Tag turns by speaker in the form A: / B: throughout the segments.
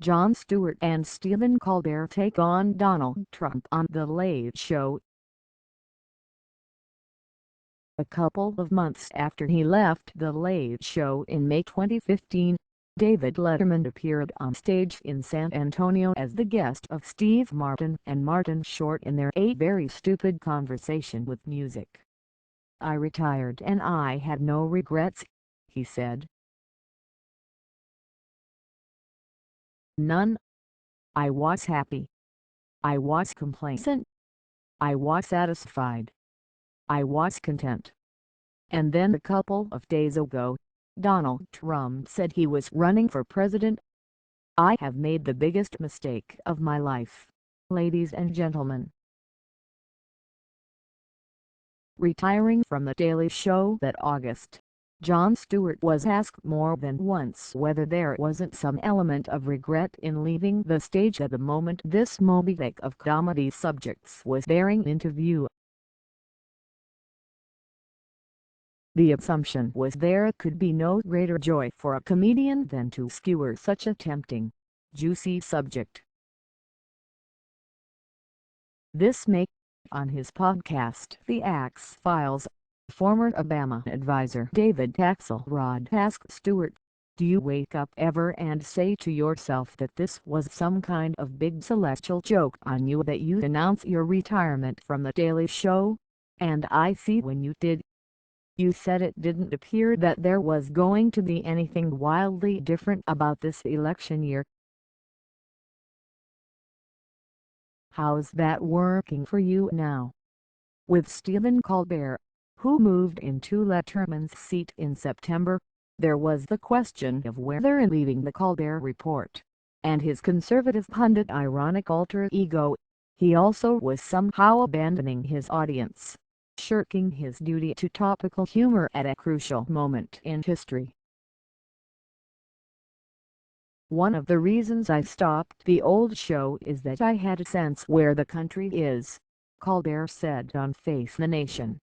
A: Jon Stewart and Stephen Colbert take on Donald Trump on The Late Show. A couple of months after he left The Late Show in May 2015, David Letterman appeared on stage in San Antonio as the guest of Steve Martin and Martin Short in their A Very Stupid Conversation with Music. "I retired and I had no regrets," he said. "None. I was happy. I was complacent. I was satisfied. I was content." And then a couple of days ago, Donald Trump said he was running for president. "I have made the biggest mistake of my life, ladies and gentlemen." Retiring from The Daily Show that August, Jon Stewart was asked more than once whether there wasn't some element of regret in leaving the stage at the moment this mosaic of comedy subjects was bearing into view. The assumption was there could be no greater joy for a comedian than to skewer such a tempting, juicy subject. This May, on his podcast The Axe Files, former Obama advisor David Axelrod asked Stewart, "Do you wake up ever and say to yourself that this was some kind of big celestial joke on you that you announce your retirement from The Daily Show? And I see when you did. You said it didn't appear that there was going to be anything wildly different about this election year. How's that working for you now?" With Stephen Colbert, who moved into Letterman's seat in September, there was the question of whether in leaving the Colbert Report, and his conservative pundit ironic alter ego, he also was somehow abandoning his audience, shirking his duty to topical humor at a crucial moment in history. "One of the reasons I stopped the old show is that I had a sense where the country is," Colbert said on Face the Nation.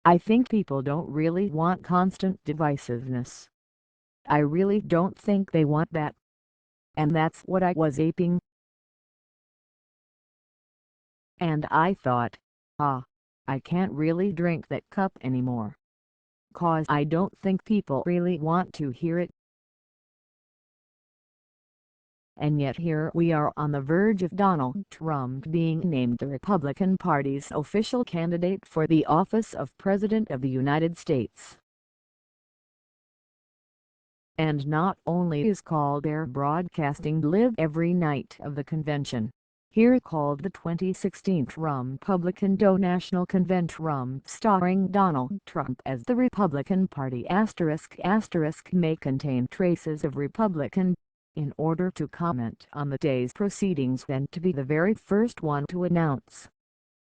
A: "I think people don't really want constant divisiveness. I really don't think they want that. And that's what I was aping. And I thought, I can't really drink that cup anymore. 'Cause I don't think people really want to hear it." And yet here we are on the verge of Donald Trump being named the Republican Party's official candidate for the office of President of the United States. And not only is Colbert broadcasting live every night of the convention, here called the 2016 Republican National Convention starring Donald Trump as the Republican Party *** may contain traces of Republican, in order to comment on the day's proceedings and to be the very first one to announce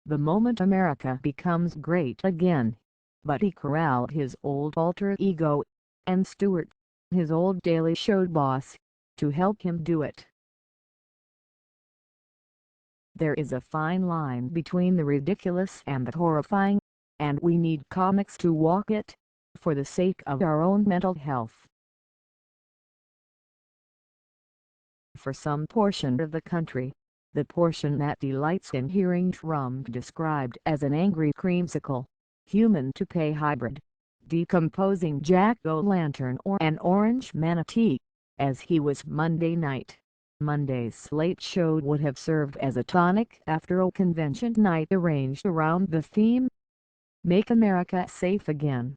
A: the moment America becomes great again. But he corralled his old alter ego, and Stewart, his old Daily Show boss, to help him do it. There is a fine line between the ridiculous and the horrifying, and we need comics to walk it, for the sake of our own mental health. For some portion of the country, the portion that delights in hearing Trump described as an angry creamsicle, human-to-pay hybrid, decomposing jack-o'-lantern or an orange manatee, as he was Monday night, Monday's Late Show would have served as a tonic after a convention night arranged around the theme, "Make America Safe Again."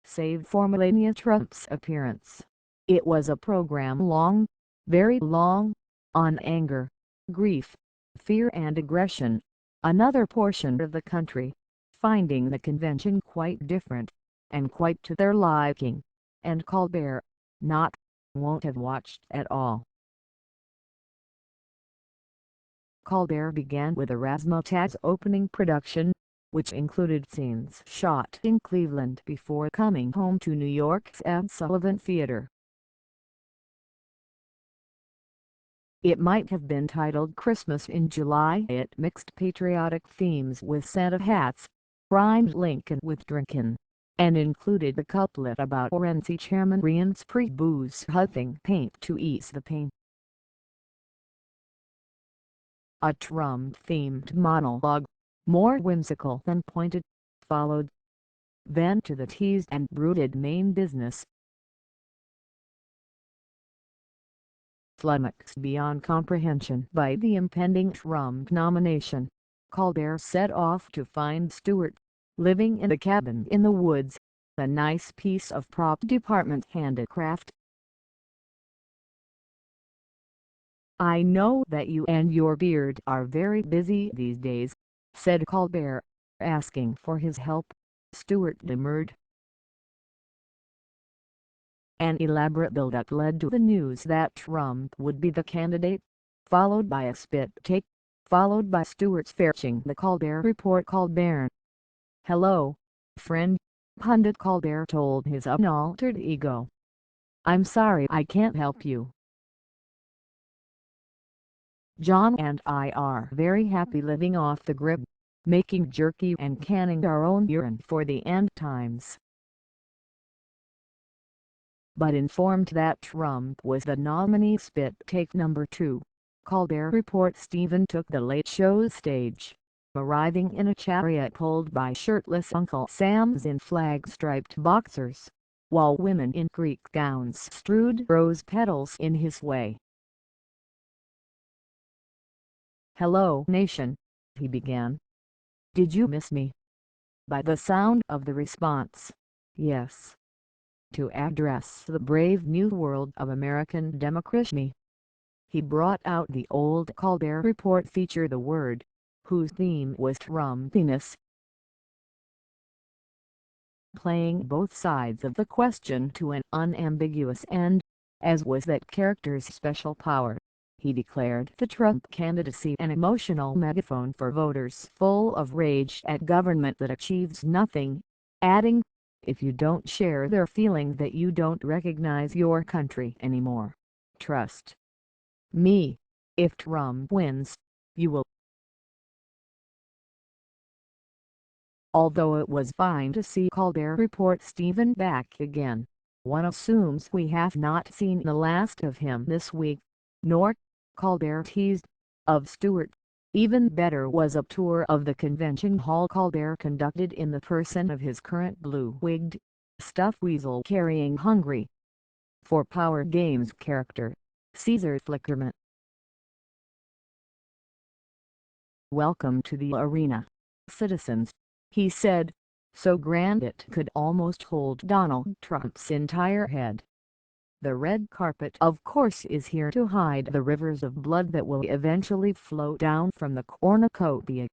A: Save for Melania Trump's appearance, it was a program long, very long, on anger, grief, fear and aggression, another portion of the country finding the convention quite different, and quite to their liking, and Colbert, won't have watched at all. Colbert began with a razzmatazz opening production, which included scenes shot in Cleveland before coming home to New York's Ed Sullivan Theater. It might have been titled Christmas in July. It mixed patriotic themes with Santa hats, rhymed Lincoln with drinkin', and included the couplet about RNC Chairman Ryan's pre-booze huffing paint to ease the pain. A Trump-themed monologue, more whimsical than pointed, followed. Then to the teased and brooded main business. Flummoxed beyond comprehension by the impending Trump nomination, Colbert set off to find Stewart, living in a cabin in the woods, a nice piece of prop department handicraft. "I know that you and your beard are very busy these days," said Colbert, asking for his help. Stewart demurred. An elaborate build-up led to the news that Trump would be the candidate, followed by a spit-take, followed by Stewart's fetching the Colbert Report. "Colbert. Hello, friend," pundit Colbert told his unaltered ego. "I'm sorry I can't help you. John and I are very happy living off the grid, making jerky and canning our own urine for the end times." But informed that Trump was the nominee spit-take number 2, Colbert Report Stephen took the Late Show's stage, arriving in a chariot pulled by shirtless Uncle Sam's in flag-striped boxers, while women in Greek gowns strewed rose petals in his way. "Hello, nation," he began. "Did you miss me?" By the sound of the response, yes. To address the brave new world of American democracy, he brought out the old Colbert Report feature The Word, whose theme was Trumpiness, playing both sides of the question to an unambiguous end, as was that character's special power. He declared the Trump candidacy an emotional megaphone for voters full of rage at government that achieves nothing, adding, "If you don't share their feeling that you don't recognize your country anymore, trust me, if Trump wins, you will." Although it was fine to see Colbert Report Stephen back again, one assumes we have not seen the last of him this week, nor, Colbert teased, of Stewart. Even better was a tour of the convention hall Colbert conducted in the person of his current blue-wigged, stuffed weasel carrying hungry for power games character, Caesar Flickerman. "Welcome to the arena, citizens," he said, so grand it could almost hold Donald Trump's entire head. "The red carpet of course is here to hide the rivers of blood that will eventually flow down from the cornucopia.